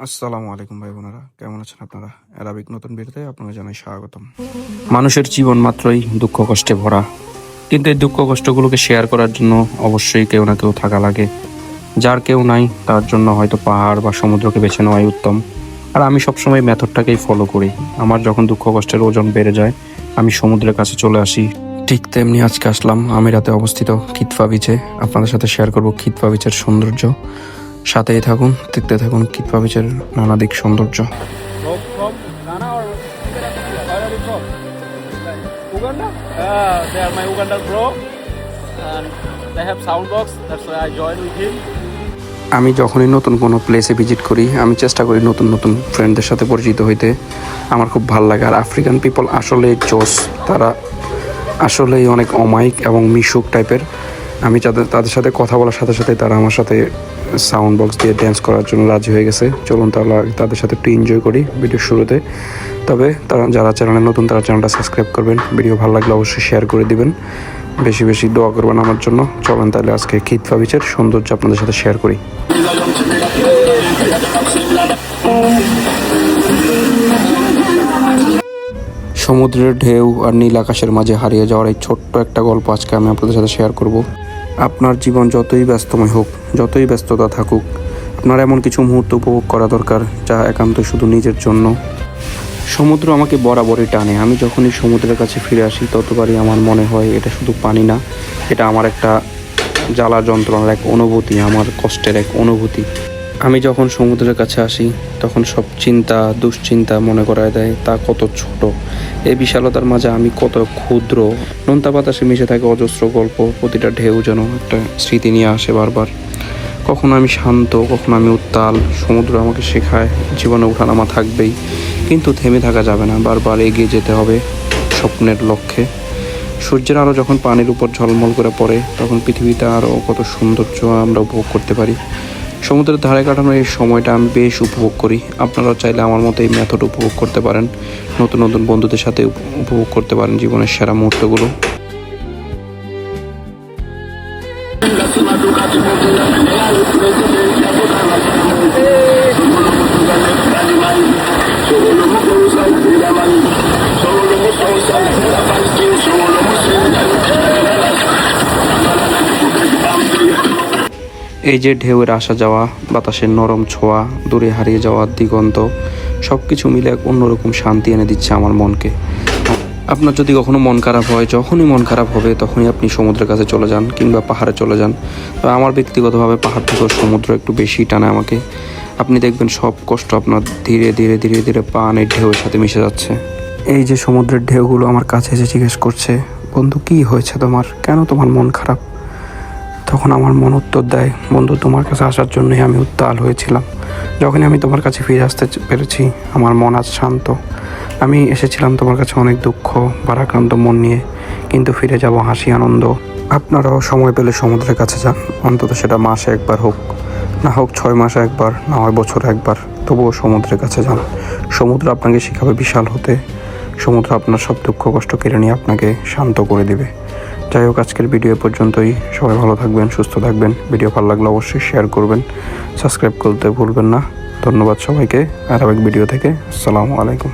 আসসালামু আলাইকুম ভাই বোনেরা, কেমন আছেন আপনারা? অ্যারাবিক নতুন ভিডিওতে আপনাকে জানাই স্বাগতম। মানুষের জীবন মাত্রই দুঃখ কষ্টে ভরা, কিন্তু এই দুঃখ কষ্টগুলোকে শেয়ার করার জন্য অবশ্যই কেউ না কেউ থাকা লাগে। যার কেউ নাই তার জন্য হয়তো পাহাড় বা সমুদ্রকে বেছে নেওয়াই উত্তম। আর আমি সবসময় মেথডটাকেই ফলো করি। আমার যখন দুঃখ কষ্টের ওজন বেড়ে যায়, আমি সমুদ্রের কাছে চলে আসি। ঠিক তেমনি আজকে আসলাম আমিরাতে অবস্থিত খিতফা বিচে। আপনাদের সাথে শেয়ার করব খিতফা বিচের সৌন্দর্য। সাথেই থাকুন, দেখতে থাকুন খিতফা বিচের নানা দিক সৌন্দর্য। From Ghana or where are you from? Uganda? They are my Ugandan bro, and they have soundbox. That's why I joined with him. আমি যখনই নতুন কোনো প্লেসে ভিজিট করি, আমি চেষ্টা করি নতুন নতুন ফ্রেন্ডদের সাথে পরিচিত হইতে। আমার খুব ভালো লাগে। আর আফ্রিকান পিপল আসলে জোস, তারা আসলেই অনেক অমায়িক এবং মিশুক টাইপের। আমি তাদের সাথে কথা বলার সাথে সাথে তারা আমার সাথে সাউন্ড বক্স দিয়ে ড্যান্স করার জন্য রাজি হয়ে গেছে। চলুন তাহলে তাদের সাথে একটু এনজয় করি ভিডিওর শুরুতে। তবে তারা যারা চ্যানেলে নতুন তারা চ্যানেলটা সাবস্ক্রাইব করবেন, ভিডিও ভালো লাগলে অবশ্যই শেয়ার করে দিবেন, বেশি বেশি দোয়া করবেন আমার জন্য। চলেন তাহলে আজকে খিতফা বিচের সৌন্দর্য আপনাদের সাথে শেয়ার করি। সমুদ্রের ঢেউ আর নীল আকাশের মাঝে হারিয়ে যাওয়ার এই ছোট্ট একটা গল্প আজকে আমি আপনাদের সাথে শেয়ার করব। আপনার জীবন যতই ব্যস্তময় হোক, যতই ব্যস্ততা থাকুক, আপনার এমন কিছু মুহূর্ত উপভোগ করা দরকার যা একান্ত শুধু নিজের জন্য। সমুদ্র আমাকে বরাবরই টানে। আমি যখনই সমুদ্রের কাছে ফিরে আসি ততবারই আমার মনে হয় এটা শুধু পানি না, এটা আমার একটা জ্বালা যন্ত্রণার এক অনুভূতি, আমার কষ্টের এক অনুভূতি। আমি যখন সমুদ্রের কাছে আসি তখন সব চিন্তা দুশ্চিন্তা মনে করায় দেয় তা কত ছোট। এই বিশালতার মাঝে আমি কত ক্ষুদ্র। নোনতা বাতাসে মিশে থাকে অজস্র গল্প, প্রতিটা ঢেউ যেন একটা স্মৃতি নিয়ে আসে বারবার। কখনো আমি শান্ত, কখনো আমি উত্তাল। সমুদ্র আমাকে শেখায় জীবনে ওঠানামা থাকবেই, কিন্তু থেমে থাকা যাবে না, বারবার এগিয়ে যেতে হবে স্বপ্নের লক্ষ্যে। সূর্যের আলো যখন পানির উপর ঝলমল করে পড়ে তখন পৃথিবীতে আরও কত সৌন্দর্য আমরা উপভোগ করতে পারি। সমুদ্রের ধারে কাটানোর এই সময়টা আমি বেশ উপভোগ করি। আপনারাও চাইলে আমার মতো এই মেথড উপভোগ করতে পারেন, নতুন নতুন বন্ধুদের সাথে উপভোগ করতে পারেন জীবনের সেরা মুহূর্তগুলো। এই যে ঢেউয়ের আসা যাওয়া, বাতাসের নরম ছোঁয়া, দূরে হারিয়ে যাওয়ার দিগন্ত, সব কিছু মিলে এক অন্যরকম শান্তি এনে দিচ্ছে আমার মনকে। আপনার যদি কখনো মন খারাপ হয়, যখনই মন খারাপ হবে তখনই আপনি সমুদ্রের কাছে চলে যান কিংবা পাহাড়ে চলে যান। তবে আমার ব্যক্তিগতভাবে পাহাড় থেকে সমুদ্র একটু বেশি টানে আমাকে। আপনি দেখবেন সব কষ্ট আপনার ধীরে ধীরে ধীরে ধীরে পানির ঢেউয়ের সাথে মিশে যাচ্ছে। এই যে সমুদ্রের ঢেউগুলো আমার কাছে এসে জিজ্ঞেস করছে, বন্ধু কী হয়েছে তোমার, কেন তোমার মন খারাপ? তখন আমার মন উত্তর দেয়, বন্ধু তোমার কাছে আসার জন্যই আমি উত্তাল হয়েছিলাম। যখনই আমি তোমার কাছে ফিরে আসতে পেরেছি আমার মন আজ শান্ত। আমি এসেছিলাম তোমার কাছে অনেক দুঃখ ভারাক্রান্ত মন নিয়ে, কিন্তু ফিরে যাব হাসি আনন্দ। আপনারাও সময় পেলে সমুদ্রের কাছে যান, অন্তত সেটা মাসে একবার হোক, না হোক 6 মাসে একবার, না হয় বছরে একবার, তবুও সমুদ্রের কাছে যান। সমুদ্র আপনাকে শেখাবে বিশাল হতে। সমুদ্র আপনার সব দুঃখ কষ্ট কেড়ে নিয়ে আপনাকে শান্ত করে দিবে। যাই হোক, আজকের ভিডিও পর্যন্তই। সবাই ভালো থাকবেন, সুস্থ থাকবেন। ভিডিও ভালো লাগলে অবশ্যই শেয়ার করবেন, সাবস্ক্রাইব করতে ভুলবেন না। ধন্যবাদ সবাইকে আরআবিক ভিডিও থেকে। আসসালামু আলাইকুম।